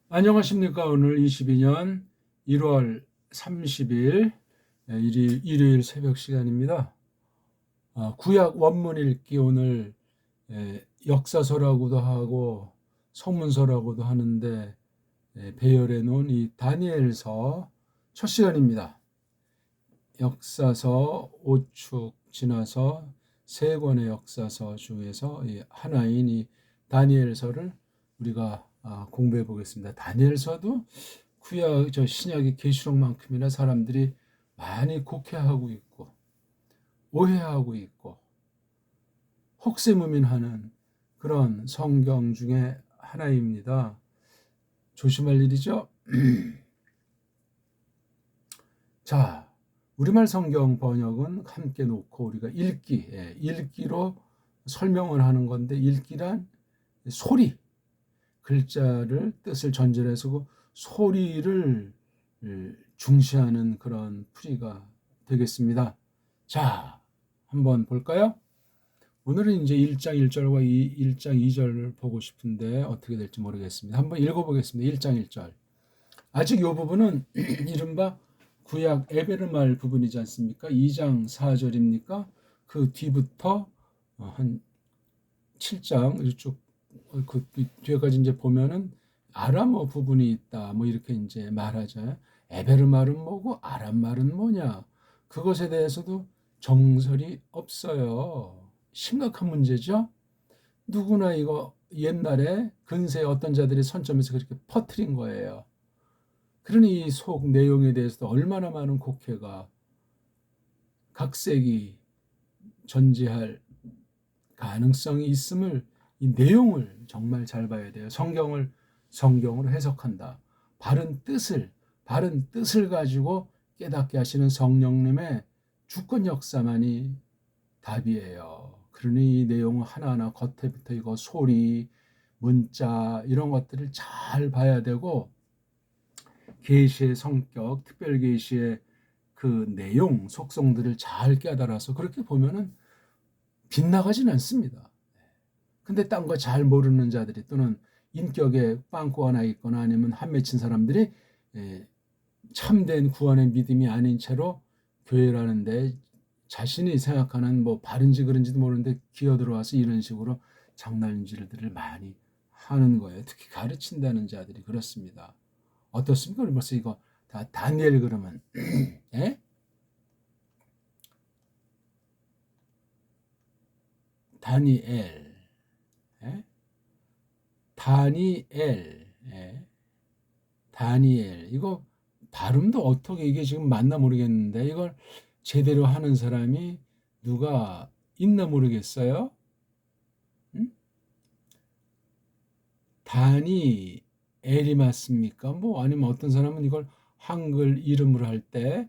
안녕하십니까. 오늘 22년 1월 30일 일요일 새벽 시간입니다. 구약 원문 읽기 오늘 역사서라고도 하고 성문서라고도 하는데 배열해 놓은 이 다니엘서 첫 시간입니다. 역사서 5축 지나서 세 권의 역사서 중에서 하나인 이 다니엘서를 우리가 공부해 보겠습니다. 다니엘서도 구약 신약의 계시록만큼이나 사람들이 많이 곡해하고 있고 오해하고 있고 혹세무민하는 그런 성경 중에 하나입니다. 조심할 일이죠. 자, 우리말 성경 번역은 함께 놓고 우리가 읽기로 설명을 하는 건데, 읽기란 소리, 글자를 뜻을 전제해서 그 소리를 중시하는 그런 풀이가 되겠습니다. 자, 한번 볼까요? 오늘은 이제 1장 1절과 1장 2절을 보고 싶은데 어떻게 될지 모르겠습니다. 한번 읽어보겠습니다. 1장 1절. 아직 이 부분은 이른바 구약 에베르말 부분이지 않습니까? 2장 4절입니까? 그 뒤부터 한 7장 쭉 그 뒤에까지 이제 보면은 아람어 부분이 있다. 뭐 이렇게 이제 말하죠. 에베르말은 뭐고 아람말은 뭐냐? 그것에 대해서도 정설이 없어요. 심각한 문제죠. 누구나 이거 옛날에 근세에 어떤 자들이 선점해서 그렇게 퍼뜨린 거예요. 그러니 이 속 내용에 대해서도 얼마나 많은 곡해가 각색이 존재할 가능성이 있음을, 이 내용을 정말 잘 봐야 돼요. 성경으로 해석한다. 바른 뜻을 가지고 깨닫게 하시는 성령님의 주권 역사만이 답이에요. 그러니 이 내용 하나하나 겉에부터 이거 소리, 문자 이런 것들을 잘 봐야 되고, 계시의 성격, 특별 계시의 그 내용, 속성들을 잘 깨달아서 그렇게 보면은 빗나가진 않습니다. 근데 딴 거 잘 모르는 자들이, 또는 인격에 빵꾸 하나 있거나 아니면 한 맺힌 사람들이 참된 구원의 믿음이 아닌 채로 교회라는데 자신이 생각하는 뭐 바른지 그른지도 모르는데 기어 들어와서 이런 식으로 장난질들을 많이 하는 거예요. 특히 가르친다는 자들이 그렇습니다. 어떻습니까? 우리 벌써 이거 다 다니엘 그러면 예? 다니엘, 예? 다니엘, 예? 다니엘. 이거 발음도 어떻게 이게 지금 맞나 모르겠는데 이걸 제대로 하는 사람이 누가 있나 모르겠어요. 응? 다니엘이 맞습니까? 뭐 아니면 어떤 사람은 이걸 한글 이름으로 할 때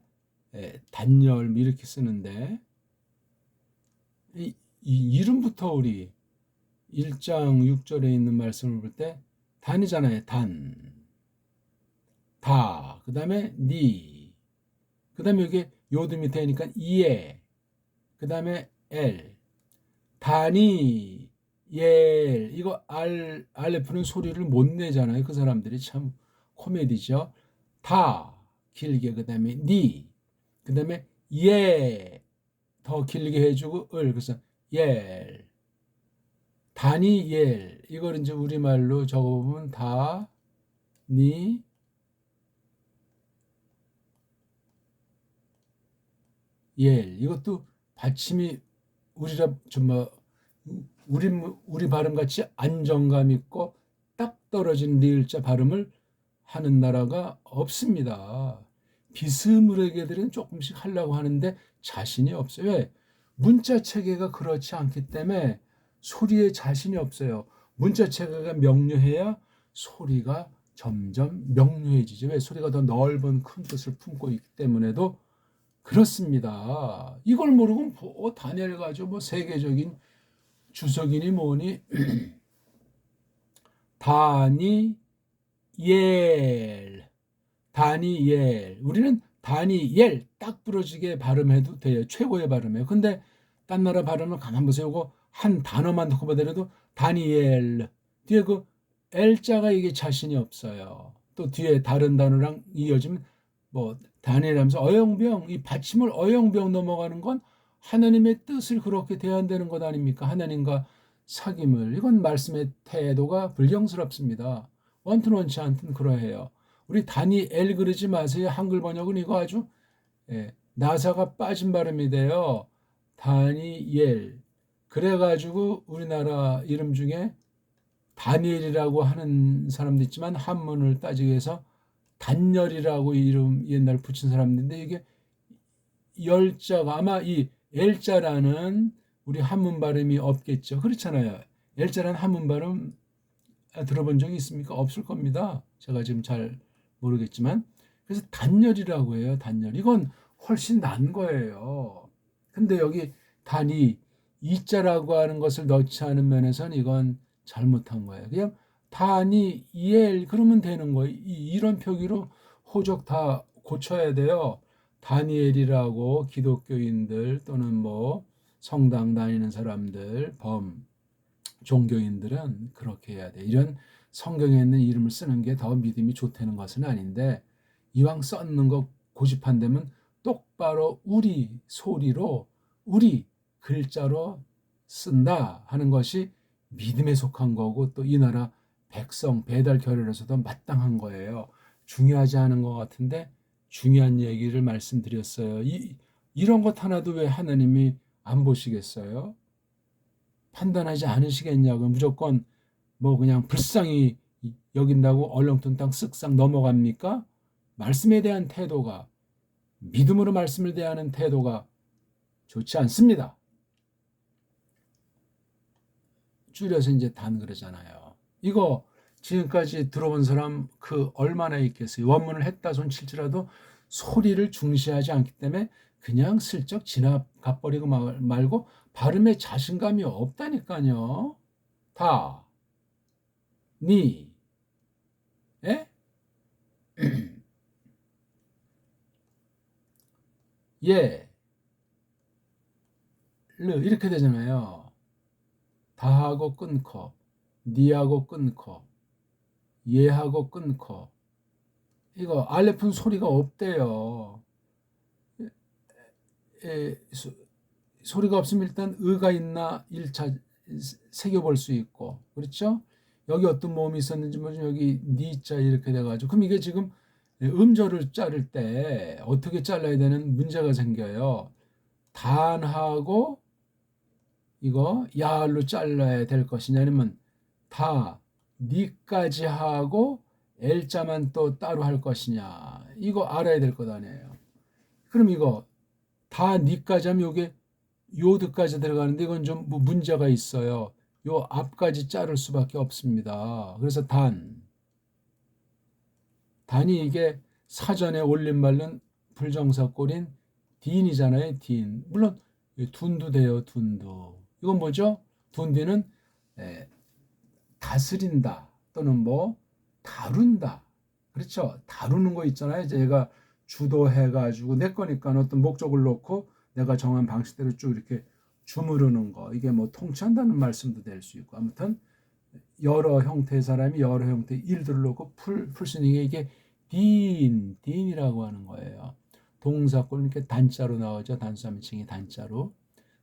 단열 이렇게 쓰는데, 이 이름부터 우리 1장 6절에 있는 말씀을 볼 때 단이잖아요. 그 다음에 그 다음에 여기 요드 밑에 하니까 이에, 그 다음에 엘, 다니엘. 이거 알레프는 소리를 못 내잖아요. 그 사람들이 참 코미디죠. 길게, 그 다음에 그 다음에 더 길게 해주고 그래서 다니엘. 이걸 이제 우리말로 적어보면 이것도 받침이 우리라 정말 우리 발음 같이 안정감 있고 딱 떨어진 리을자 발음을 하는 나라가 없습니다. 비스무리하게들은 조금씩 하려고 하는데 자신이 없어요. 왜? 문자 체계가 그렇지 않기 때문에 소리에 자신이 없어요. 문자 체계가 명료해야 소리가 점점 명료해지죠. 왜? 소리가 더 넓은 큰 뜻을 품고 있기 때문에도 그렇습니다. 이걸 모르고 뭐 다니엘 가지고 뭐 세계적인 주석이니 뭐니 다니엘. 우리는 다니엘 딱 부러지게 발음해도 돼요. 최고의 발음이에요. 근데 딴 나라 발음을 가만 보세요. 한 단어만 넣고 보더라도 다니엘 뒤에 그 L자가 이게 자신이 없어요. 또 뒤에 다른 단어랑 이어지면 뭐 다니엘하면서 어영병, 이 받침을 어영병 넘어가는 건 하나님의 뜻을 그렇게 대한다는 것 아닙니까? 하나님과 사귐을. 이건 말씀의 태도가 불경스럽습니다. 원튼 원치 않든 그러해요. 우리 다니엘 그러지 마세요. 한글 번역은 이거 아주 나사가 빠진 발음이 돼요. 다니엘. 그래가지고 우리나라 이름 중에 다니엘이라고 하는 사람도 있지만 한문을 따지기 위해서 단열이라고 이름 옛날 붙인 사람인데 이게 열자가 아마 이 L자라는 우리 한문 발음이 없겠죠. 그렇잖아요. L자라는 한문 발음 들어본 적이 있습니까? 없을 겁니다. 제가 지금 잘 모르겠지만. 그래서 단열이라고 해요. 단열. 이건 훨씬 난 거예요. 근데 여기 단이 이자라고 하는 것을 넣지 않은 면에서는 이건 잘못한 거예요. 그냥 다니엘 그러면 되는 거예요. 이런 표기로 호적 다 고쳐야 돼요. 다니엘이라고 기독교인들 또는 뭐 성당 다니는 사람들, 종교인들은 그렇게 해야 돼. 이런 성경에 있는 이름을 쓰는 게 더 믿음이 좋다는 것은 아닌데 이왕 썼는 거 고집한다면 똑바로 우리 소리로 우리 글자로 쓴다 하는 것이 믿음에 속한 거고 또 이 나라 백성 배달 결혈에서도 마땅한 거예요. 중요하지 않은 것 같은데 중요한 얘기를 말씀드렸어요. 이런 것 하나도 왜 하나님이 안 보시겠어요? 판단하지 않으시겠냐고 무조건 뭐 그냥 불쌍히 여긴다고 얼렁뚱땅 쓱싹 넘어갑니까? 말씀에 대한 태도가 믿음으로 말씀을 대하는 태도가 좋지 않습니다. 줄여서 이제 단 그러잖아요. 이거 지금까지 들어본 사람 그 얼마나 있겠어요. 원문을 했다 손 칠지라도 소리를 중시하지 않기 때문에 그냥 슬쩍 지나가 버리고 말고 발음에 자신감이 없다니까요. 다, 니, 에? 예, 르 이렇게 되잖아요. 다하고 끊고 니하고 끊고 얘하고 끊고 이거 알레픈 소리가 없대요. 소리가 없으면 일단 의가 있나 1차 새겨볼 수 있고 그렇죠? 여기 어떤 모음이 있었는지 모르지 여기 니자 이렇게 돼가지고 그럼 이게 지금 음절을 자를 때 어떻게 잘라야 되는 문제가 생겨요. 단하고 이거 야알로 잘라야 될 것이냐 아니면 다 니까지 하고 L자만 또 따로 할 것이냐 이거 알아야 될 것 아니에요. 그럼 이거 다 니까지 하면 이게 요드까지 들어가는데 이건 좀 뭐 문제가 있어요. 요 앞까지 자를 수밖에 없습니다. 그래서 단이 이게 사전에 올린 말은 불정사꼴인 딘이잖아요. 딘. 물론 둔도 돼요. 둔도. 이건 뭐죠? 둔디는 다스린다 또는 뭐 다룬다. 그렇죠? 다루는 거 있잖아요. 제가 주도해가지고 내 거니까 어떤 목적을 놓고 내가 정한 방식대로 쭉 이렇게 주무르는 거. 이게 뭐 통치한다는 말씀도 될 수 있고 아무튼 여러 형태의 사람이 여러 형태의 일들을 놓고 풀 수 있는 게 이게 딘이라고 하는 거예요. 동사꼴 이렇게 단자로 나오죠. 단수함칭이 단자로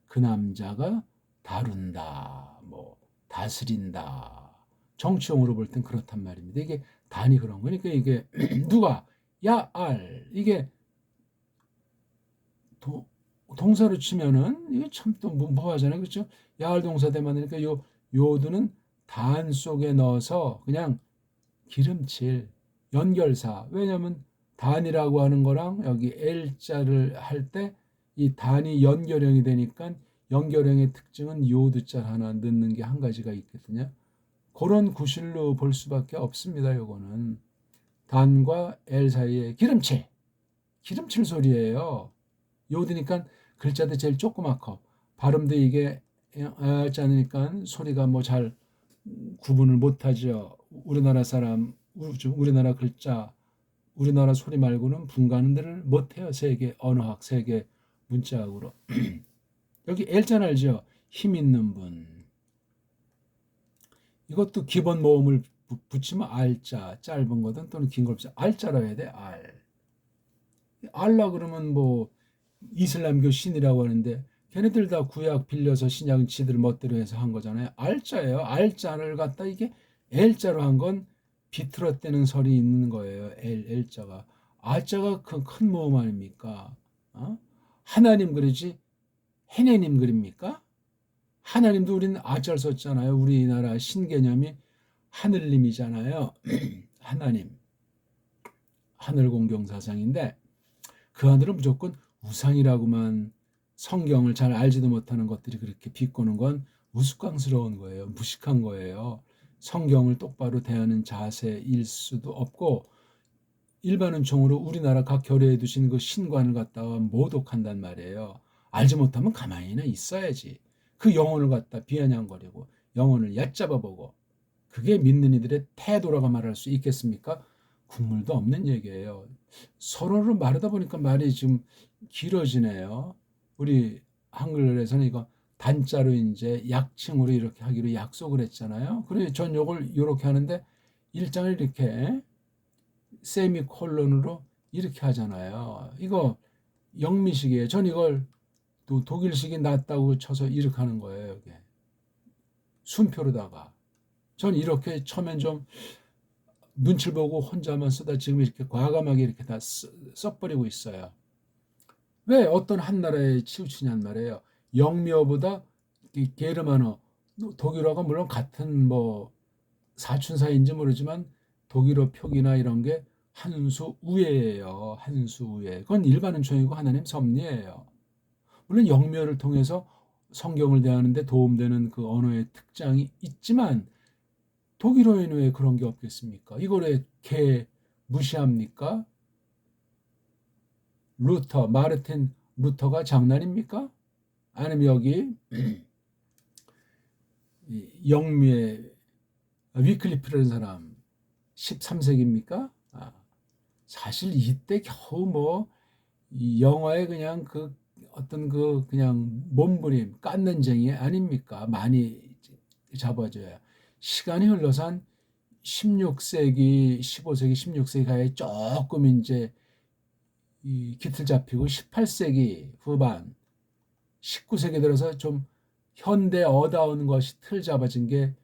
그 남자가 다룬다, 뭐 다스린다. 정치용으로 볼 땐 그렇단 말입니다. 이게 단이 그런 거니까 이게 누가 야알 이게 동사로 치면은 이게 참 또 뭐하잖아요, 그렇죠? 야알 동사 대만이니까 요 요드는 단 속에 넣어서 그냥 기름칠 연결사. 왜냐하면 단이라고 하는 거랑 여기 L자를 할 때 이 단이 연결형이 되니까 연결형의 특징은 요드자 하나 넣는 게 한 가지가 있거든요. 그런 구실로 볼 수밖에 없습니다. 요거는 단과 L 사이에 기름칠 소리예요. 요드니까 글자도 제일 조그맣고 발음도 이게 알지 않으니까 소리가 뭐 잘 구분을 못하죠. 우리나라 사람, 우리나라 글자, 우리나라 소리 말고는 분간은 들 못해요. 세계 언어학, 세계 문자학으로. 여기 L자 알죠? 힘 있는 분. 이것도 기본 모음을 붙이면 알자, 짧은 거든 또는 긴 걸 붙여 알자라고 해야 돼. 알라 그러면 뭐 이슬람교 신이라고 하는데 걔네들 다 구약 빌려서 신약 지들 멋대로 해서 한 거잖아요. 알자예요. 알자를 갖다 이게 L자로 한 건 비틀어대는 설이 있는 거예요. L자가. 알자가 큰 모음 아닙니까? 어? 하나님 그러지 해내님 그립니까? 하나님도 우리는 아자를 썼잖아요. 우리나라 신개념이 하늘님이잖아요. 하나님. 하늘공경사상인데 그 하늘은 무조건 우상이라고만 성경을 잘 알지도 못하는 것들이 그렇게 비꼬는 건 우스꽝스러운 거예요. 무식한 거예요. 성경을 똑바로 대하는 자세일 수도 없고 일반 은총으로 우리나라 각 교회에 두신 그 신관을 갖다가 모독한단 말이에요. 알지 못하면 가만히는 있어야지. 그 영혼을 갖다 비아냥거리고 영혼을 얕잡아보고 그게 믿는 이들의 태도라고 말할 수 있겠습니까? 국물도 없는 얘기예요. 서로를 말하다 보니까 말이 좀 길어지네요. 우리 한글에서는 이거 단자로 이제 약칭으로 이렇게 하기로 약속을 했잖아요. 그래 전 요걸 이렇게 하는데 일장을 이렇게 세미콜론으로 이렇게 하잖아요. 이거 영미식이에요. 전 이걸 또 독일식이 낫다고 쳐서 이렇게 하는 거예요. 이게 순표로다가 전 이렇게 처음엔 좀 눈치를 보고 혼자만 쓰다 지금 이렇게 과감하게 이렇게 다 써버리고 있어요. 왜 어떤 한 나라에 치우치냔 말이에요. 영미어보다 게르만어, 독일어가 물론 같은 뭐 사춘사인지 모르지만 독일어 표기나 이런 게 한 수 우회예요. 한 수 우회. 그건 일반 은총이고 하나님 섭리예요. 물론 영미어를 통해서 성경을 대하는데 도움되는 그 언어의 특장이 있지만 독일어에는 왜 그런 게 없겠습니까? 이걸 왜 개 무시합니까? 마르틴 루터가 장난입니까? 아니면 여기 영미의 위클리프라는 사람 13세기입니까? 사실 이때 겨우 뭐 영화의 그냥 그 어떤 그 그냥 몸부림 깐는쟁이 아닙니까? 많이 잡아줘야 시간이 흘러서 한 16세기, 15세기, 16세기 가에 조금 이제 이 기틀 잡히고 18세기 후반, 19세기 들어서 좀 현대어다운 것이 틀 잡아진 게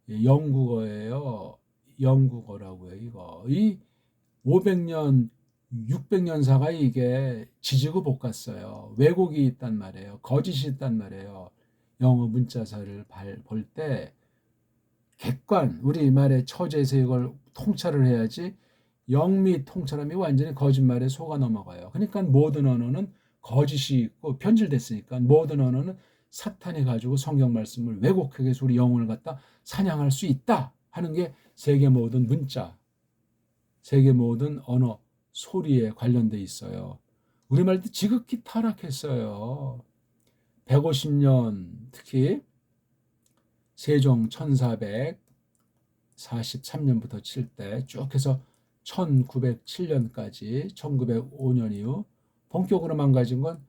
영국어예요. 영국어라고요. 이거 이 500년, 600년사가 이게 지지고 볶았어요. 왜곡이 있단 말이에요. 거짓이 있단 말이에요. 영어 문자사를 볼 때 객관, 우리말의 처제에서 이걸 통찰을 해야지 영미 통찰하면 완전히 거짓말에 속아 넘어가요. 그러니까 모든 언어는 거짓이 있고 변질됐으니까 모든 언어는 사탄이 가지고 성경 말씀을 왜곡하게 해서 우리 영혼을 갖다 사냥할 수 있다 하는 게 세계 모든 문자, 세계 모든 언어, 소리에 관련돼 있어요. 우리말도 지극히 타락했어요. 150년 특히 세종 1443년부터 칠 때 쭉 해서 1907년까지 1905년 이후 본격으로 망가진 건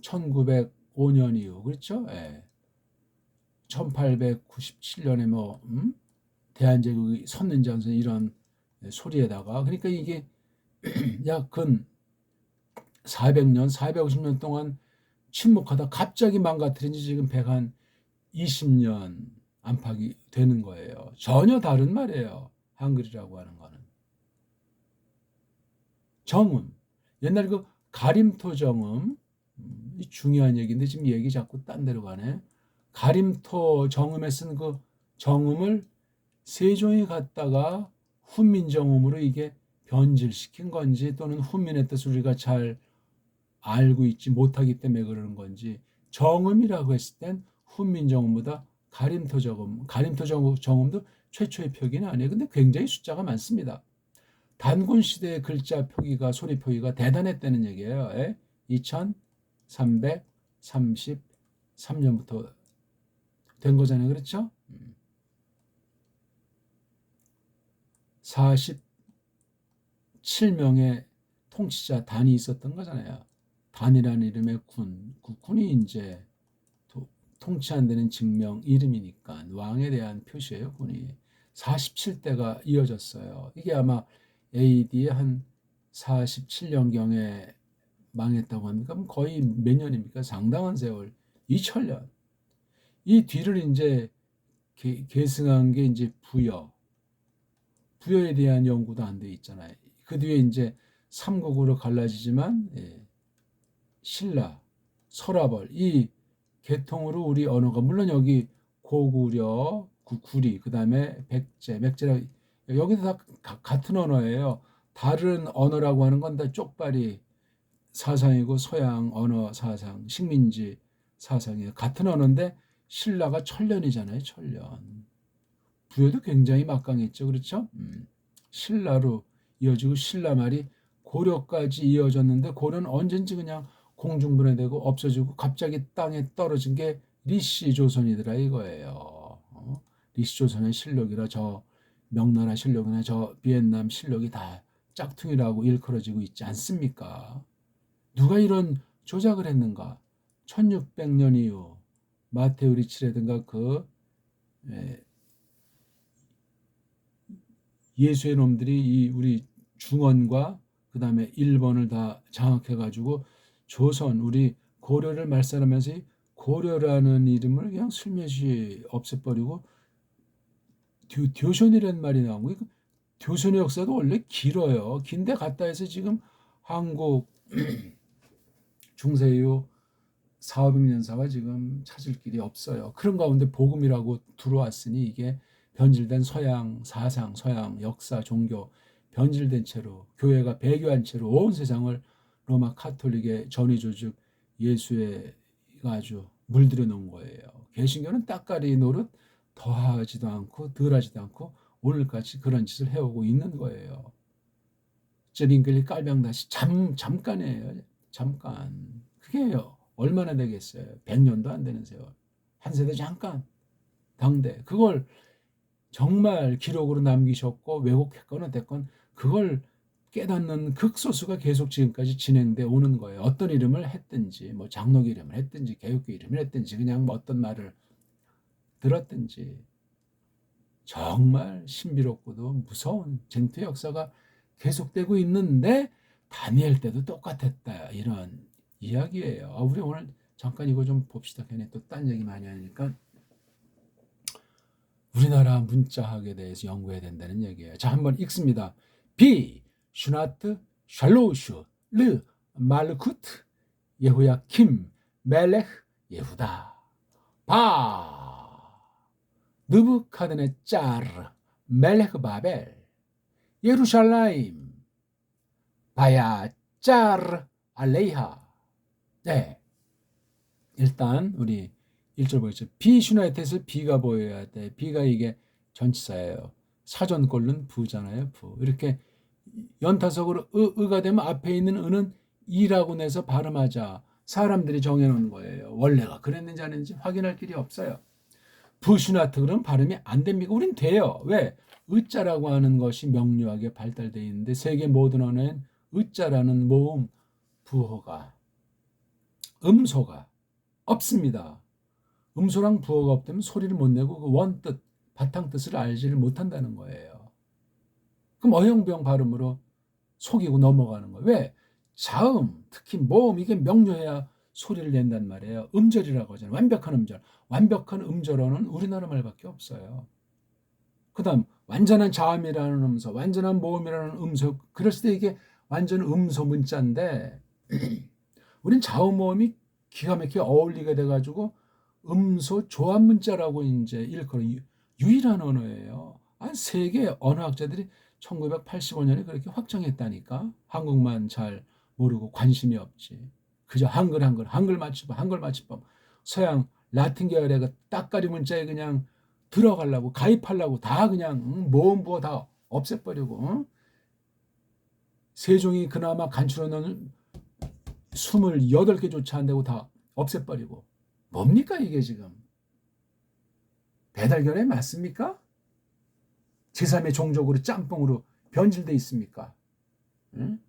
1905년 이후 그렇죠? 예. 1897년에 뭐 대한제국이 섰는지 안 섰는지 이런 소리에다가 그러니까 이게 약 근 400년, 450년 동안 침묵하다 갑자기 망가뜨린 지 지금 120년 안팎이 되는 거예요. 전혀 다른 말이에요. 한글이라고 하는 거는. 정음. 옛날 그 가림토 정음. 중요한 얘기인데 지금 얘기 자꾸 딴 데로 가네. 가림토 정음에 쓴 그 정음을 세종이 갖다가 훈민정음으로 이게 변질시킨 건지 또는 훈민의 뜻을 우리가 잘 알고 있지 못하기 때문에 그러는 건지 정음이라고 했을 땐 훈민정음보다 가림토 정음도 최초의 표기는 아니에요. 근데 굉장히 숫자가 많습니다. 단군 시대의 글자 표기가 소리 표기가 대단했다는 얘기예요. 2333년부터 된 거잖아요. 그렇죠? 47명의 통치자 단이 있었던 거잖아요. 단이라는 이름의 그 군이 이제 통치한 데는 증명 이름이니까 왕에 대한 표시예요. 군이 47대가 이어졌어요. 이게 아마 AD 한 47년경에 망했다고 합니까? 그럼 거의 몇 년입니까? 상당한 세월. 2000년. 이 뒤를 이제 계승한 게 이제 부여에 대한 연구도 안 돼 있잖아요. 그 뒤에 이제 삼국으로 갈라지지만 신라, 서라벌 이 계통으로 우리 언어가 물론 여기 고구려, 구리, 그다음에 맥제라 여기도 다 같은 언어예요. 다른 언어라고 하는 건 다 쪽발이 사상이고 서양 언어 사상, 식민지 사상이에요. 같은 언어인데 신라가 천년이잖아요. 천년. 부여도 굉장히 막강했죠. 그렇죠? 신라로 이어지고 신라 말이 고려까지 이어졌는데 고려는 언젠지 그냥 공중분해되고 없어지고 갑자기 땅에 떨어진 게 리시 조선이더라 이거예요. 리시 조선의 실력이라 저 명나라 실력이나 저 비엔남 실력이 다 짝퉁이라고 일컬어지고 있지 않습니까? 누가 이런 조작을 했는가? 1600년 이후 마테우 리치라든가 그 예수의 놈들이 이 우리 중원과 그 다음에 일본을 다 장악해가지고 조선 우리 고려를 말살하면서 고려라는 이름을 그냥 슬며시 없애버리고 교션이라는 말이 나온 거예요. 교선의 역사도 원래 길어요. 긴데 갔다 해서 지금 한국 중세 이후 400년사가 지금 찾을 길이 없어요. 그런 가운데 복음이라고 들어왔으니 이게 변질된 서양 사상, 서양 역사, 종교 변질된 채로 교회가 배교한 채로 온 세상을 로마 카톨릭의 전위 조직 예수에 아주 물들여 놓은 거예요. 개신교는 따까리 노릇 더하지도 않고 덜하지도 않고 오늘까지 그런 짓을 해오고 있는 거예요. 링글리 깔병다시 잠깐이에요. 잠깐. 그게요. 얼마나 되겠어요? 100년도 안 되는 세월. 한 세대 잠깐. 당대. 그걸 정말 기록으로 남기셨고 왜곡했건 어땠건 그걸 깨닫는 극소수가 계속 지금까지 진행돼 오는 거예요. 어떤 이름을 했든지 뭐 장로 이름을 했든지 개혁교 이름을 했든지 그냥 뭐 어떤 말을 들었든지 정말 신비롭고도 무서운 쟁투 역사가 계속되고 있는데 다니엘 때도 똑같았다 이런 이야기예요. 우리 오늘 잠깐 이거 좀 봅시다. 괜히 또 딴 얘기 많이 하니까 우리나라 문자학에 대해서 연구해야 된다는 얘기예요. 자, 한번 읽습니다. 비 슈나트 샬로슈 르 말쿠트 예후야킴 멜렉 예후다 바 느부카드네짜르 멜렉 바벨 예루살라임 바야 짜르 알레이하. 네, 일단 우리 1절 보겠죠. 비슈나이트에서 비가 보여야 돼. 비가 이게 전치사예요. 사전꼴은 부잖아요. 부. 이렇게 연타석으로 의가 되면 앞에 있는 의는 이라고 내서 발음하자. 사람들이 정해놓은 거예요. 원래가 그랬는지 아닌지 확인할 길이 없어요. 부슈나트 그럼 발음이 안 됩니까? 우린 돼요. 왜? 의자라고 하는 것이 명료하게 발달되어 있는데 세계 모든 언어엔 의자라는 모음 부호가 음소가 없습니다. 음소랑 부호가 없다면 소리를 못 내고 그 원뜻, 바탕뜻을 알지를 못한다는 거예요. 그럼 어영부영 발음으로 속이고 넘어가는 거예요. 왜? 자음, 특히 모음 이게 명료해야 소리를 낸단 말이에요. 음절이라고 하잖아요. 완벽한 음절. 완벽한 음절어는 우리나라 말밖에 없어요. 그 다음 완전한 자음이라는 음소, 완전한 모음이라는 음소. 그랬을 때 이게 완전 음소 문자인데 우린 자음, 모음이 기가 막히게 어울리게 돼가지고 음소 조합 문자라고 이제 일컬어 유일한 언어예요. 세계 언어학자들이 1985년에 그렇게 확정했다니까. 한국만 잘 모르고 관심이 없지. 그저 한글 맞춤법. 서양 라틴 계열의 그 따까리 문자에 그냥 들어가려고 가입하려고 다 그냥 모음 부호 다 없애버리고 세종이 그나마 간추려놓은 28개조차 안 되고 다 없애버리고 뭡니까 이게 지금? 배달결에 맞습니까? 제3의 종족으로 짬뽕으로 변질돼 있습니까? 응?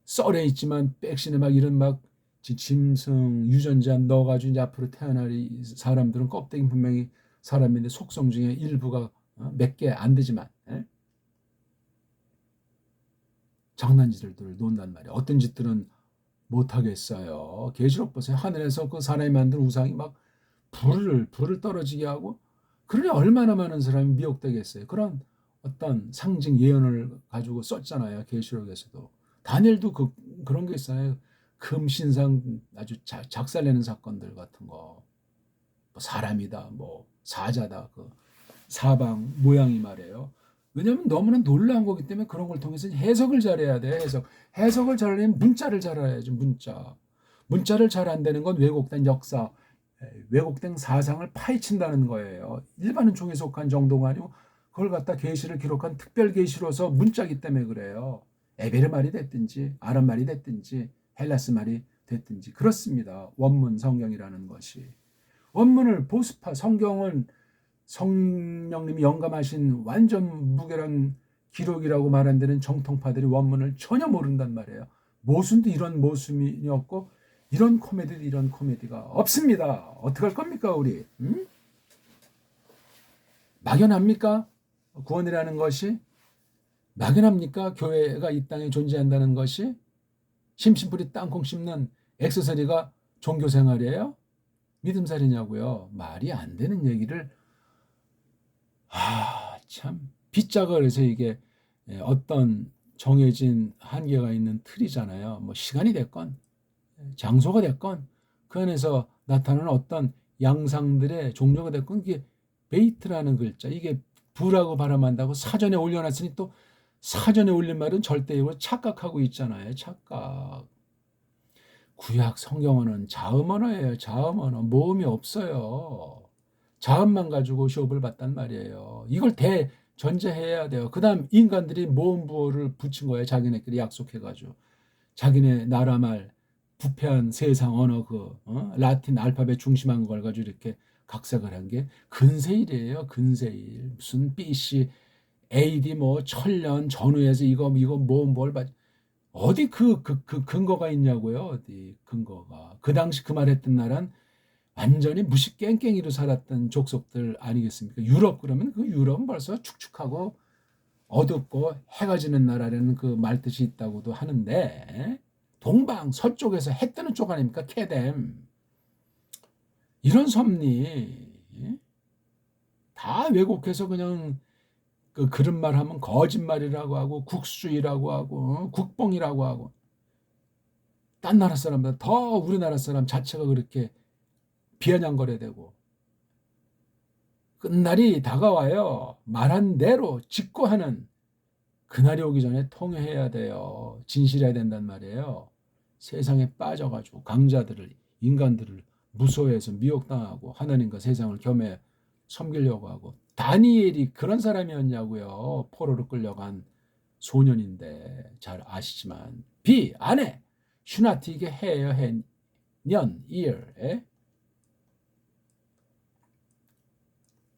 썰에 있지만 백신에 막 이런 막 짐승 유전자 넣어가지고 이제 앞으로 태어날 사람들은 껍데기 분명히 사람인데 속성 중에 일부가 몇 개 안 되지만 장난질들 논단 말이에요. 어떤 짓들은 못하겠어요. 계시록 보세요. 하늘에서 그 사람이 만든 우상이 막 불을 떨어지게 하고, 그러니 얼마나 많은 사람이 미혹되겠어요. 그런 어떤 상징 예언을 가지고 썼잖아요. 계시록에서도. 다니엘도 그런 게 있어요. 금신상 아주 작살내는 사건들 같은 거. 뭐 사람이다, 뭐 사자다, 그 사방 모양이 말이에요. 왜냐하면 너무나 놀라운 거기 때문에 그런 걸 통해서 해석을 잘해야 돼. 해석을 잘하려면 문자를 잘 알아야죠. 문자를 잘 안 되는 건 왜곡된 역사, 왜곡된 사상을 파헤친다는 거예요. 일반은 종에 속한 정도가 아니고 그걸 갖다 계시를 기록한 특별 계시로서 문자기 때문에 그래요. 에베르 말이 됐든지 아람 말이 됐든지 헬라스 말이 됐든지 그렇습니다. 원문 성경이라는 것이. 원문을 보습화, 성경은 성령님이 영감하신 완전 무결한 기록이라고 말한 데는 정통파들이 원문을 전혀 모른단 말이에요. 모순도 이런 모순이었고 이런 코미디도 이런 코미디가 없습니다. 어떡할 겁니까 우리? 막연합니까? 구원이라는 것이 막연합니까? 교회가 이 땅에 존재한다는 것이 심심풀이 땅콩 씹는 액세서리가 종교생활이에요? 믿음살이냐고요? 말이 안 되는 얘기를 참 빗자가 그래서 이게 어떤 정해진 한계가 있는 틀이잖아요. 뭐 시간이 됐건 장소가 됐건 그 안에서 나타나는 어떤 양상들의 종류가 됐건 이게 베이트라는 글자, 이게 부라고 발음한다고 사전에 올려놨으니 또 사전에 올린 말은 절대 이걸 착각하고 있잖아요. 착각. 구약 성경어는 자음 언어예요. 자음 언어. 모음이 없어요. 자음만 가지고 시험을 봤단 말이에요. 이걸 대전제해야 돼요. 그 다음 인간들이 모음 부호를 붙인 거예요. 자기네끼리 약속해가지고. 자기네 나라 말, 부패한 세상 언어 라틴 알파벳 중심한 걸 가지고 이렇게 각색을 한 게 근세일이에요. 근세일. 무슨 BC, AD 뭐 천년 전후에서 이거 뭘 어디 그 근거가 있냐고요. 어디 근거가. 그 당시 그 말했던 나라는 완전히 무식깽깽이로 살았던 족속들 아니겠습니까? 유럽 그러면 그 유럽은 벌써 축축하고 어둡고 해가 지는 나라라는 그 말뜻이 있다고도 하는데 동방 서쪽에서 해 뜨는 쪽 아닙니까? 케뎀. 이런 섭리 다 왜곡해서 그냥 그런 말 하면 거짓말이라고 하고 국수주의라고 하고 국뽕이라고 하고 딴 나라 사람보다 더 우리나라 사람 자체가 그렇게 비아냥거려야 되고 끝날이 다가와요. 말한 대로 직구하는 그날이 오기 전에 통회해야 돼요. 진실해야 된단 말이에요. 세상에 빠져가지고 강자들을 인간들을 무소해서 미혹당하고 하나님과 세상을 겸해 섬기려고 하고 다니엘이 그런 사람이었냐고요. 포로로 끌려간 소년인데 잘 아시지만 안에 슈나티 이게 해예요. 해, 년, year.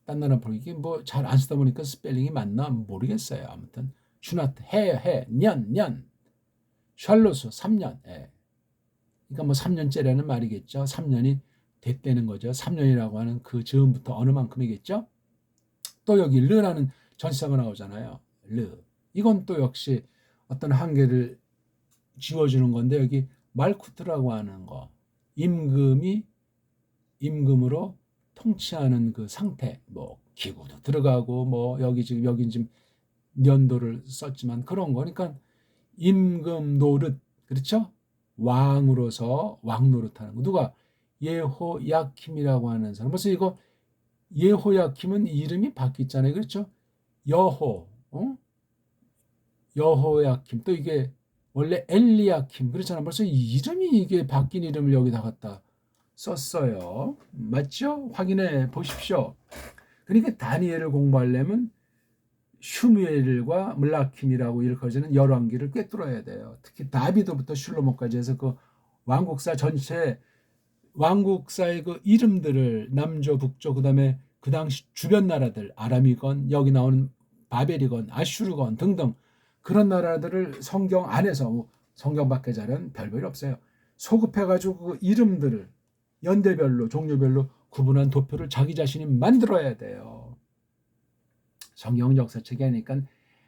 딴 나라 보이기 뭐 잘 안 쓰다 보니까 스펠링이 맞나 모르겠어요. 아무튼 슈나트 해, 년. 샬로스 3년. 그러니까 뭐 3년째라는 말이겠죠. 3년이 됐다는 거죠. 3년이라고 하는 그 즈음부터 어느 만큼이겠죠. 또 여기 르라는 전치사가 나오잖아요. 르. 이건 또 역시 어떤 한계를 지워주는 건데 여기 말쿠트라고 하는 거. 임금으로 통치하는 그 상태, 뭐 기구도 들어가고 뭐 여긴 지금 년도를 썼지만 그런 거니까 임금 노릇, 그렇죠? 왕으로서 왕 노릇하는 거. 누가 예호야킴이라고 하는 사람. 벌써 이거 예호야킴은 이름이 바뀌었잖아요, 그렇죠? 여호야킴. 또 이게 원래 엘리야킴 그렇잖아. 벌써 이름이 이게 바뀐 이름을 여기다 갖다 썼어요. 맞죠? 확인해 보십시오. 그러니까 다니엘을 공부하려면 슈무엘과 물라킴이라고 일컬어지는 열왕기를 꿰뚫어야 돼요. 특히 다비드부터 슐로모까지 해서 그 왕국사 전체 왕국사의 그 이름들을 남조 북조 그다음에 그 당시 주변 나라들 아람이건 여기 나오는 바벨이건 아슈르건 등등 그런 나라들을 성경 안에서 성경 밖의 자료는 별볼이 없어요. 소급해가지고 그 이름들을 연대별로 종류별로 구분한 도표를 자기 자신이 만들어야 돼요. 성경 역사책이 하니까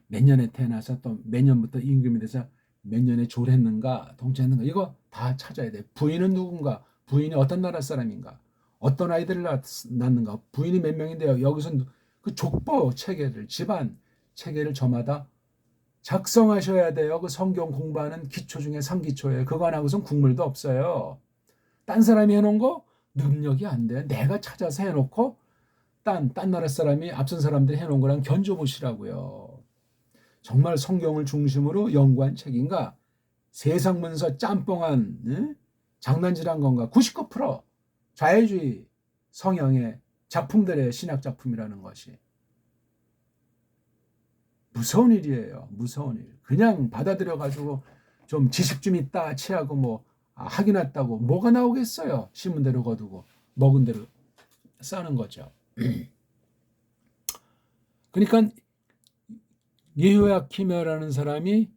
몇 년에 태어나서 또 몇 년부터 임금이 돼서 몇 년에 졸했는가 동체했는가 이거 다 찾아야 돼. 부인은 누군가, 부인이 어떤 나라 사람인가, 어떤 아이들을 낳는가, 부인이 몇 명인데요. 여기서 그 족보 체계를, 집안 체계를 저마다 작성하셔야 돼요. 그 성경 공부하는 기초 중에 상기초예요. 그거 안 하고선 국물도 없어요. 딴 사람이 해놓은 거 능력이 안 돼. 내가 찾아서 해놓고 딴 나라 사람이 앞선 사람들이 해놓은 거랑 견줘보시라고요. 정말 성경을 중심으로 연구한 책인가? 세상 문서 짬뽕한 장난질한 건가? 99% 자유주의 성향의 작품들의 신학 작품이라는 것이 무서운 일이에요. 무서운 일. 그냥 받아들여가지고 좀 지식 좀 있다 치하고 뭐 확인했다고 뭐가 나오겠어요. 심은 대로 거두고 먹은 대로 싸는 거죠. 그러니까 예호야킴이라는 사람이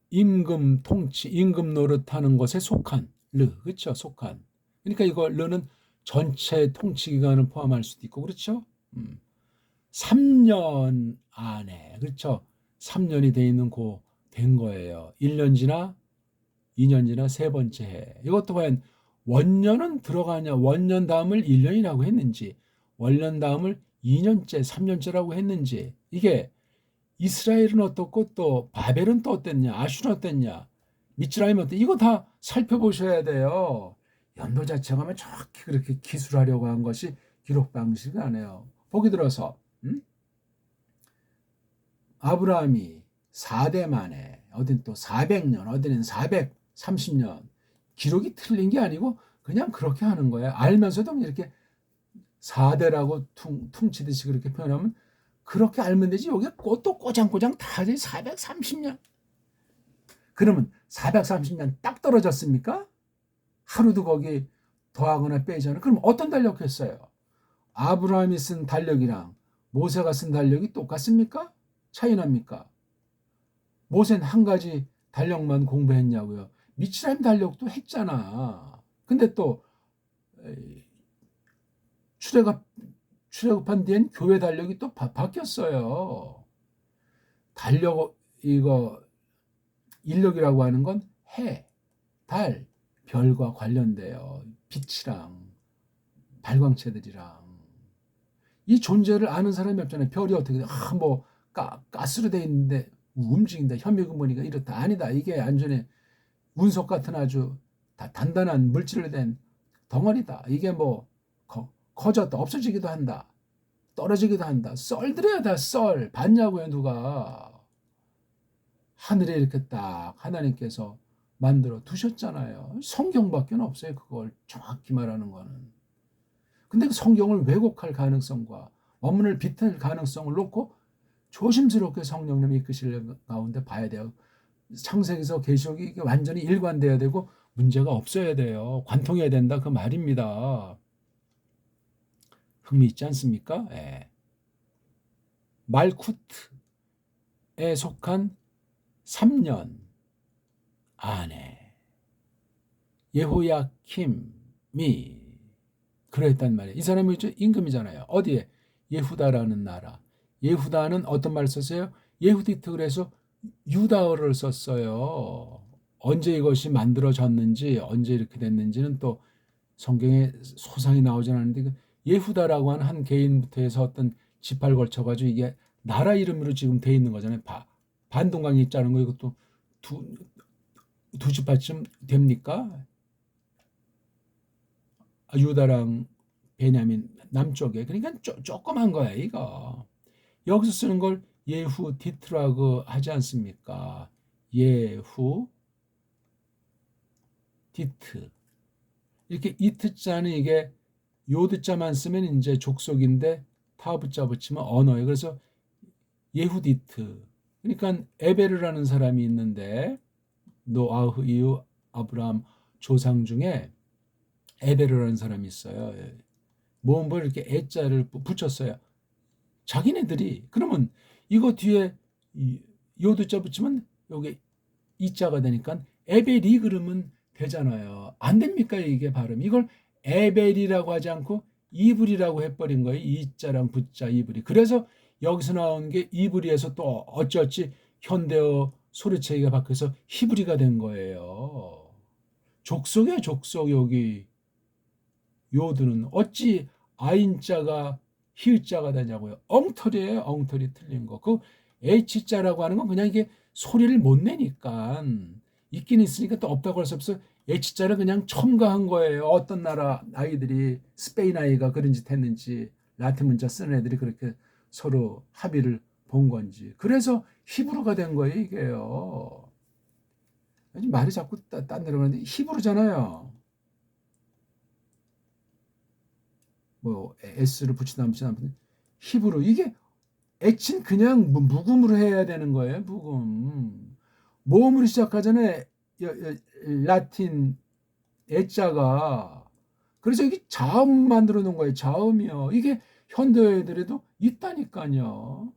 임금 통치, 임금 노릇하는 것에 속한 그렇죠? 속한. 그러니까 이거 르는 전체 통치 기간을 포함할 수도 있고 그렇죠? 3년 안에 그렇죠? 3년이 돼 있는 된 거예요. 1년 지나 2년 지나 세 번째 해. 이것도 과연 원년은 들어가냐? 원년 다음을 1년이라고 했는지 원년 다음을 2년째, 3년째라고 했는지 이게 이스라엘은 어떻고 또 바벨은 또 어땠냐? 아슈르는 어땠냐? 미츠라임은 어땠냐? 이거 다 살펴보셔야 돼요. 연도 자체가 정확히 그렇게 기술하려고 한 것이 기록 방식이 아니에요. 보기 들어서 아브라함이 4대 만에 어딘 또 400년 어디는 430년 기록이 틀린 게 아니고 그냥 그렇게 하는 거예요. 알면서도 이렇게 4대라고 퉁치듯이 그렇게 표현하면 그렇게 알면 되지. 여기 또 꼬장꼬장 다 430년. 그러면 430년 딱 떨어졌습니까? 하루도 거기 더하거나 빼잖아요. 그럼 어떤 달력했어요? 아브라함이 쓴 달력이랑 모세가 쓴 달력이 똑같습니까? 차이 납니까? 모세는 한 가지 달력만 공부했냐고요. 미츠라임 달력도 했잖아. 근데 또 출애굽한 뒤엔 교회 달력이 또 바뀌었어요. 달력 이거 인력이라고 하는 건 해, 달, 별과 관련돼요. 빛이랑 발광체들이랑 이 존재를 아는 사람이 없잖아요. 별이 어떻게 돼? 뭐 가스로 돼 있는데 움직인다. 현미근무니까 이렇다. 아니다. 이게 완전히 운석 같은 아주 단단한 물질로 된 덩어리다. 이게 뭐 커졌다. 없어지기도 한다. 떨어지기도 한다. 썰들여야 다 썰. 봤냐고요 누가. 하늘에 이렇게 딱 하나님께서 만들어 두셨잖아요. 성경밖에 없어요. 그걸 정확히 말하는 거는. 근데 그 성경을 왜곡할 가능성과 원문을 비틀 가능성을 놓고 조심스럽게 성령님이 이끄실 가운데 봐야 돼요. 창세기서 계시록이 완전히 일관돼야 되고 문제가 없어야 돼요. 관통해야 된다 그 말입니다. 흥미있지 않습니까? 예. 말쿠트에 속한 3년 안에 예호야킴이 그랬단 말이에요. 이 사람이 임금이잖아요. 어디에? 예후다라는 나라. 예후다는 어떤 말을 썼어요? 예후디트 그래서 유다어를 썼어요. 언제 이것이 만들어졌는지 언제 이렇게 됐는지는 또 성경에 소상히 나오진 않는데 예후다라고 하는 한 개인부터 해서 어떤 지파를 걸쳐가지고 이게 나라 이름으로 지금 돼 있는 거잖아요. 반동강이 있자는 거 이것도 두 지파쯤 됩니까? 유다랑 베냐민 남쪽에. 그러니까 조그만 거야 이거. 여기서 쓰는 걸 예후디트라고 하지 않습니까? 예후디트. 이렇게 이트자는 이게 요드자만 쓰면 이제 족속인데 타브자 붙이면 언어예요. 그래서 예후디트. 그러니까 에베르라는 사람이 있는데 노아흐 이후 아브라함 조상 중에 에베르라는 사람이 있어요. 뭐 이렇게 애자를 붙였어요. 자기네들이 그러면 이거 뒤에 요드자 붙이면 여기 이자가 되니까 에벨이 그러면 되잖아요. 안 됩니까 이게 발음? 이걸 에벨이라고 하지 않고 이불이라고 해버린 거예요. 이자랑 부자 이불이. 그래서 여기서 나온 게 이불이에서 또 어찌어찌 현대어 소리체계가 바뀌어서 히브리가 된 거예요. 족속이야 족속. 여기 요드는 어찌 아인자가 히읗자가 되냐고요. 엉터리예요. 엉터리 틀린 거. 그 H자라고 하는 건 그냥 이게 소리를 못 내니까 있긴 있으니까 또 없다고 할 수 없어. H자를 그냥 첨가한 거예요. 어떤 나라 아이들이 스페인 아이가 그런 짓 했는지 라틴 문자 쓰는 애들이 그렇게 서로 합의를 본 건지. 그래서 히브루가 된 거예요. 이게요. 말이 자꾸 딴 데로 가는데 히브루잖아요. 뭐 S를 붙이다 붙이다 히브루. 이게 H는 그냥 묵음으로 해야 되는 거예요. 묵음. 모음으로 시작하잖아요. 라틴 애자가. 그래서 이게 자음 만들어 놓은 거예요. 자음이요. 이게 현대 애들에도 있다니까요.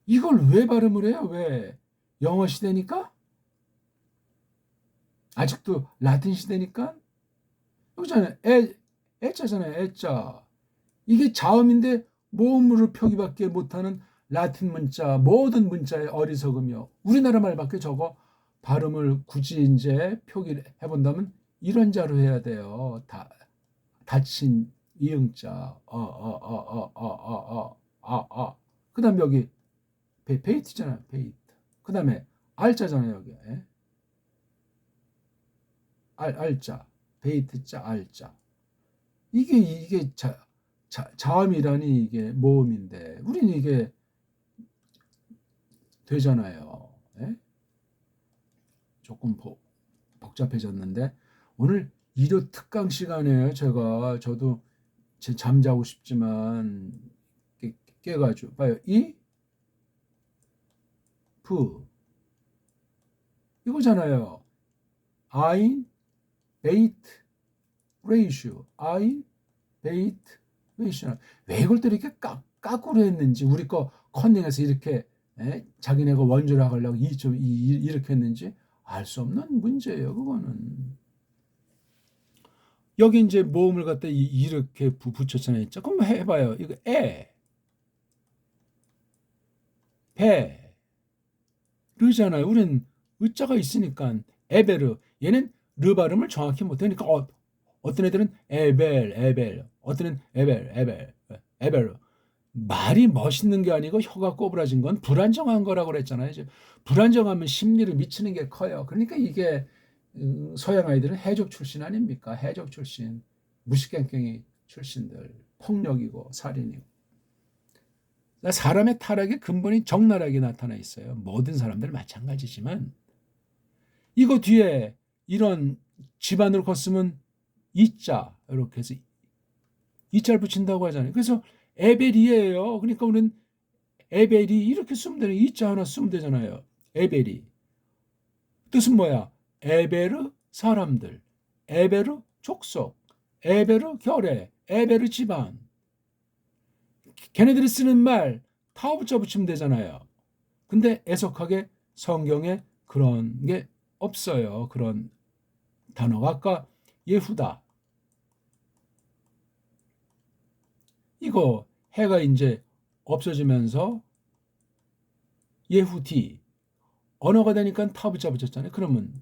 이걸 왜 발음을 해요? 왜? 영어 시대니까? 아직도 라틴 시대니까? 여기잖아요. 애자잖아요. 애자. 이게 자음인데 모음으로 표기밖에 못하는 라틴 문자, 모든 문자의 어리석음이요. 우리나라 말밖에 저거 발음을 굳이 이제 표기를 해본다면 이런 자로 해야 돼요. 닫힌 이응자, 그다음 여기 베이트잖아요. 베이트. 그다음에 알자잖아요. 여기 알자, 베이트자, 알자. 이게 자음이라니 이게 모음인데 우리는 이게 되잖아요. 예? 조금 복잡해졌는데 오늘 일요 특강 시간에 저도 잠자고 싶지만 깨가지고 봐요. 부 이거잖아요. 아인 베이트 레이쇼 아인 베이트 레이쇼. 왜 이걸 또 이렇게 까꾸로 했는지 우리 거 컨닝해서 이렇게 자기네가 원조로 하려고 이렇게 했는지 알 수 없는 문제예요. 그거는. 여기 이제 모음을 갖다 이렇게 붙였잖아요. 조금 해봐요. 이거 배, 르잖아요. 우린 의자가 있으니까 에베르. 얘는 르 발음을 정확히 못해. 그러니까 어떤 애들은 에벨, 어떤 애는 에벨. 말이 멋있는 게 아니고 혀가 꼬부라진 건 불안정한 거라고 그랬잖아요. 이제 불안정하면 심리를 미치는 게 커요. 그러니까 이게 서양 아이들은 해적 출신 아닙니까? 해적 출신, 무식갱갱이 출신들, 폭력이고 살인이고. 사람의 타락의 근본이 적나라하게 나타나 있어요. 모든 사람들 마찬가지지만 이거 뒤에 이런 집안으로 컸으면 이자 이렇게 해서 이자를 붙인다고 하잖아요. 그래서 에벨이에요. 그러니까 우리는 에벨이 이렇게 쓰면 되는 이자 하나 쓰면 되잖아요. 에벨이. 뜻은 뭐야? 에베르 사람들, 에베르 족속, 에베르 결례, 에베르 집안. 걔네들이 쓰는 말 다 붙여붙이면 되잖아요. 근데 애석하게 성경에 그런 게 없어요. 그런 단어가. 아까 예후다. 이거 해가 이제 없어지면서 예후디. 언어가 되니까 타 붙여붙였잖아요. 그러면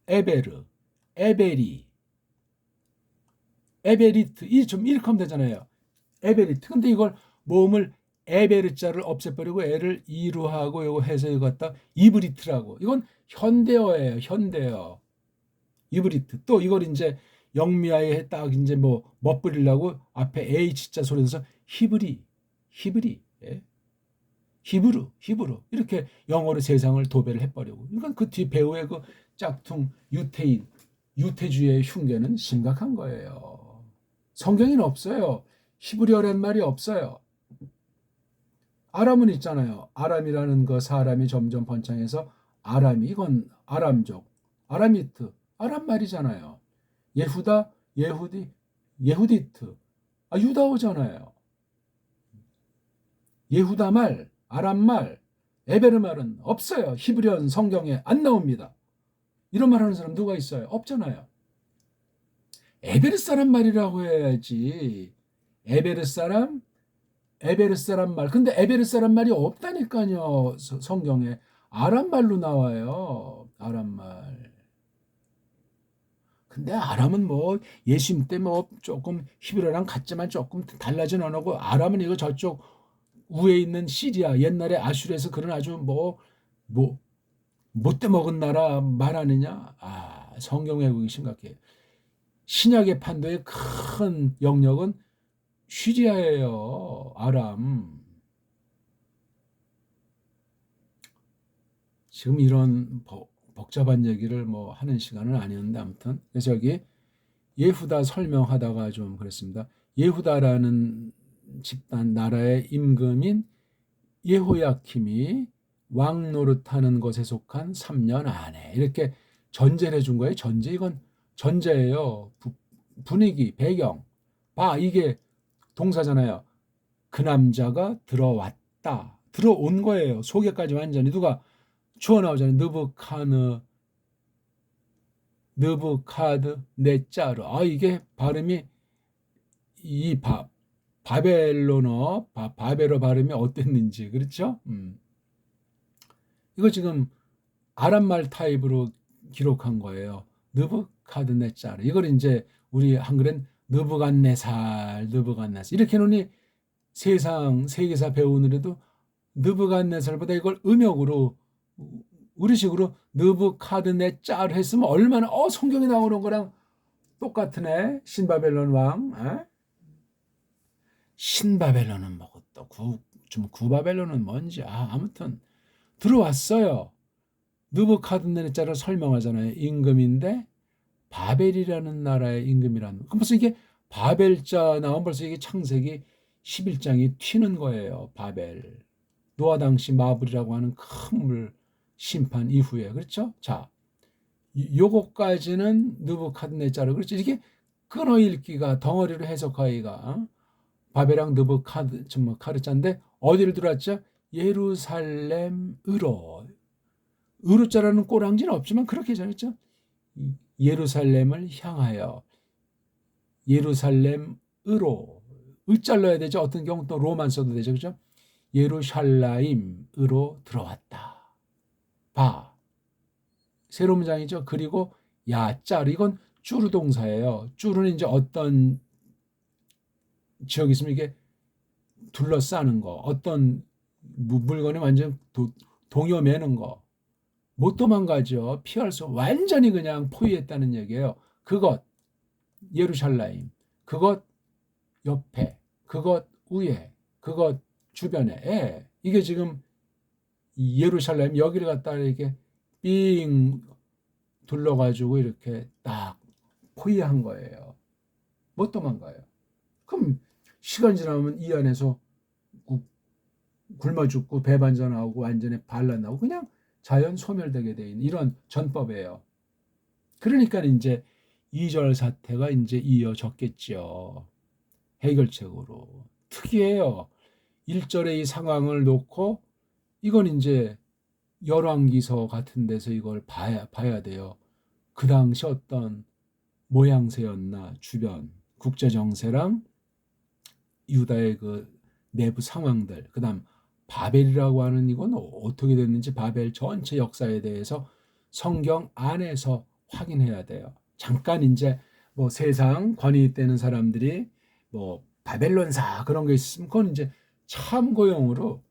에베르, 에베리, 에베리트. 좀 이렇게 하면 되잖아요. 에베리트. 근데 이걸 모음을 에베르자를 없애버리고 애를 이로 하고 요거 해서 이거 갖다 이브리트라고. 이건 현대어예요. 현대어. 이브리트. 또 이걸 이제 영미하에 딱 이제 뭐 멋부리려고 앞에 H자 소리 내서 히브리. 예? 히브루 이렇게 영어로 세상을 도배를 해버리고. 이건 그 뒤 배우의 그 짝퉁 유태주의 흉계는 심각한 거예요. 성경에는 없어요. 히브리어란 말이 없어요. 아람은 있잖아요. 아람이라는 그 사람이 점점 번창해서 아람이, 이건 아람족, 아라미트, 아람 말이잖아요. 예후다, 예후디트, 유다어잖아요. 예후다 말, 아람 말, 에베르 말은 없어요. 히브리언 성경에 안 나옵니다. 이런 말 하는 사람 누가 있어요? 없잖아요. 에베르 사람 말이라고 해야지. 에베르 사람, 에베르 사람 말. 근데 에베르 사람 말이 없다니까요. 성경에. 아람 말로 나와요. 아람 말. 근데 아람은 뭐 예수님 때 뭐 조금 히브리어랑 같지만 조금 달라진 언어고, 아람은 이거 저쪽 위에 있는 시리아, 옛날에 아슈르에서 그런 아주 뭐 못돼 먹은 나라 말하느냐? 아, 성경 왜곡이 심각해요. 신약의 판도의 큰 영역은 시리아예요. 아람. 지금 이런 복잡한 얘기를 뭐 하는 시간은 아니었는데, 아무튼 그래서 여기 예후다 설명하다가 좀 그랬습니다. 예후다라는 집단 나라의 임금인 예호야킴이 왕 노릇하는 것에 속한 3년 안에, 이렇게 전제를 해준 거예요. 전제. 이건 전제예요. 분위기, 배경. 이게 동사잖아요. 그 남자가 들어왔다. 들어온 거예요. 소개까지 완전히 누가 주어 나오잖아요. 느부카드네짜르. 이게 발음이 이 바벨로 발음이 어땠는지, 그렇죠? 이거 지금 아람말 타입으로 기록한 거예요. 느부카드네짜르. 이걸 이제 우리 한글엔 느부갓네살 이렇게 놓으니 세상 세계사 배우느라도 느부갓네살보다 이걸 음역으로 우리식으로 느부카드네짜르 했으면 얼마나 성경에 나오는 거랑 똑같으네. 신바벨론 왕. 신바벨론은 뭐고 또 구바벨론은 뭔지. 아무튼 들어왔어요. 느부카드네살을 설명하잖아요. 임금인데 바벨이라는 나라의 임금이라는. 그럼 벌써 이게 바벨자 나오면 벌써 이게 창세기 11장이 튀는 거예요. 바벨. 노아 당시 마블이라고 하는 큰 물 심판 이후에. 그렇죠? 자, 요거까지는 느부카드네자르. 그렇죠? 이게 끊어 읽기가, 덩어리로 해석하기가 바벨랑 느부카드네자르인데 어디를 들어왔죠? 예루살렘으로. 으로자라는 꼬랑지는 없지만 그렇게 전했죠. 예루살렘을 향하여. 예루살렘으로. 을자를 넣어야 되죠. 어떤 경우 또 로만 써도 되죠. 그죠? 예루샬라임으로 들어왔다. 새로운 문장이죠. 그리고 야짜르. 이건 쭈르 동사예요. 쭈르는 이제 어떤 지역이 있으면 이게 둘러싸는 거, 어떤 물건이 완전 동요매는 거. 못 도망가죠. 피할 수, 완전히 그냥 포위했다는 얘기예요. 그것, 예루살렘, 그것 옆에, 그것 위에, 그것 주변에. 이게 지금 예루살렘 여기를 갖다 이렇게 삥 둘러가지고 이렇게 딱 포위한 거예요. 못 도망가요. 그럼 시간 지나면 이 안에서 굶어 죽고 배반전하고 완전히 반란나고 그냥 자연 소멸되게 돼 있는 이런 전법이에요. 그러니까 이제 2절 사태가 이제 이어졌겠죠. 해결책으로. 특이해요. 1절의 이 상황을 놓고 이건 이제 열왕기서 같은 데서 이걸 봐야 돼요. 그 당시 어떤 모양새였나, 주변 국제정세랑 유다의 그 내부 상황들, 그 다음 바벨이라고 하는 이건 어떻게 됐는지 바벨 전체 역사에 대해서 성경 안에서 확인해야 돼요. 잠깐 이제 뭐 세상 권위 있는 사람들이 뭐 바벨론사 그런 게 있으면 그건 이제 참고용으로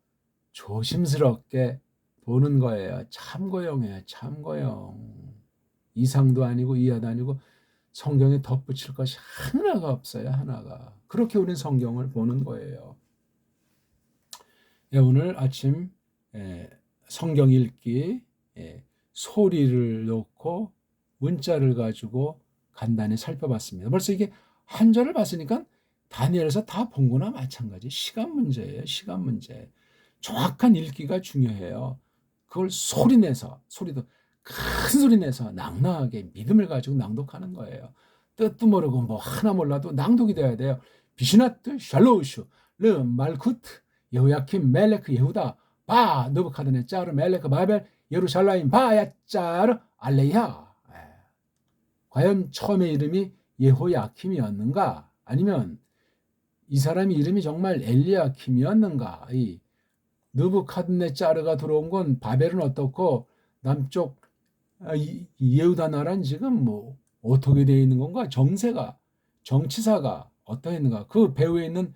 조심스럽게 보는 거예요. 참고용이에요. 참고용. 이상도 아니고 이하도 아니고 성경에 덧붙일 것이 하나가 없어요. 하나가. 그렇게 우리는 성경을 보는 거예요. 오늘 아침 성경 읽기 소리를 놓고 문자를 가지고 간단히 살펴봤습니다. 벌써 이게 한 절을 봤으니까 다니엘에서 다 본 거나 마찬가지. 시간 문제예요. 시간 문제. 정확한 읽기가 중요해요. 그걸 소리도 큰 소리 내서 낭낭하게 믿음을 가지고 낭독하는 거예요. 뜻도 모르고 뭐 하나 몰라도 낭독이 돼야 돼요. 비시나트 샬로우슈 르 말쿠트 여호야킴 멜레크 예후다 느부카드네짜르 멜레크 바벨 예루살라임 야짜르 알레야. 과연 처음에 이름이 예호야킴이었는가? 아니면 이 사람이 이름이 정말 엘리야킴이었는가? 이 느부갓네자르가 들어온 건 바벨은 어떻고 남쪽 예후다 나라는 지금 뭐 어떻게 되어 있는 건가? 정치사가 어떠했는가? 그 배후에 있는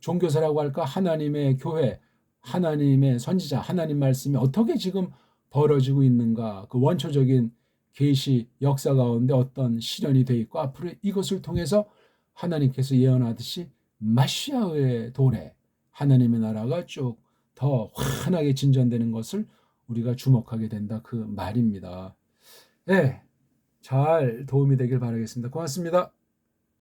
종교사라고 할까? 하나님의 교회, 하나님의 선지자, 하나님 말씀이 어떻게 지금 벌어지고 있는가? 그 원초적인 계시 역사 가운데 어떤 실현이 되어 있고 앞으로 이것을 통해서 하나님께서 예언하듯이 마시아의 도래, 하나님의 나라가 쭉 더 환하게 진전되는 것을 우리가 주목하게 된다 그 말입니다. 네, 잘 도움이 되길 바라겠습니다. 고맙습니다.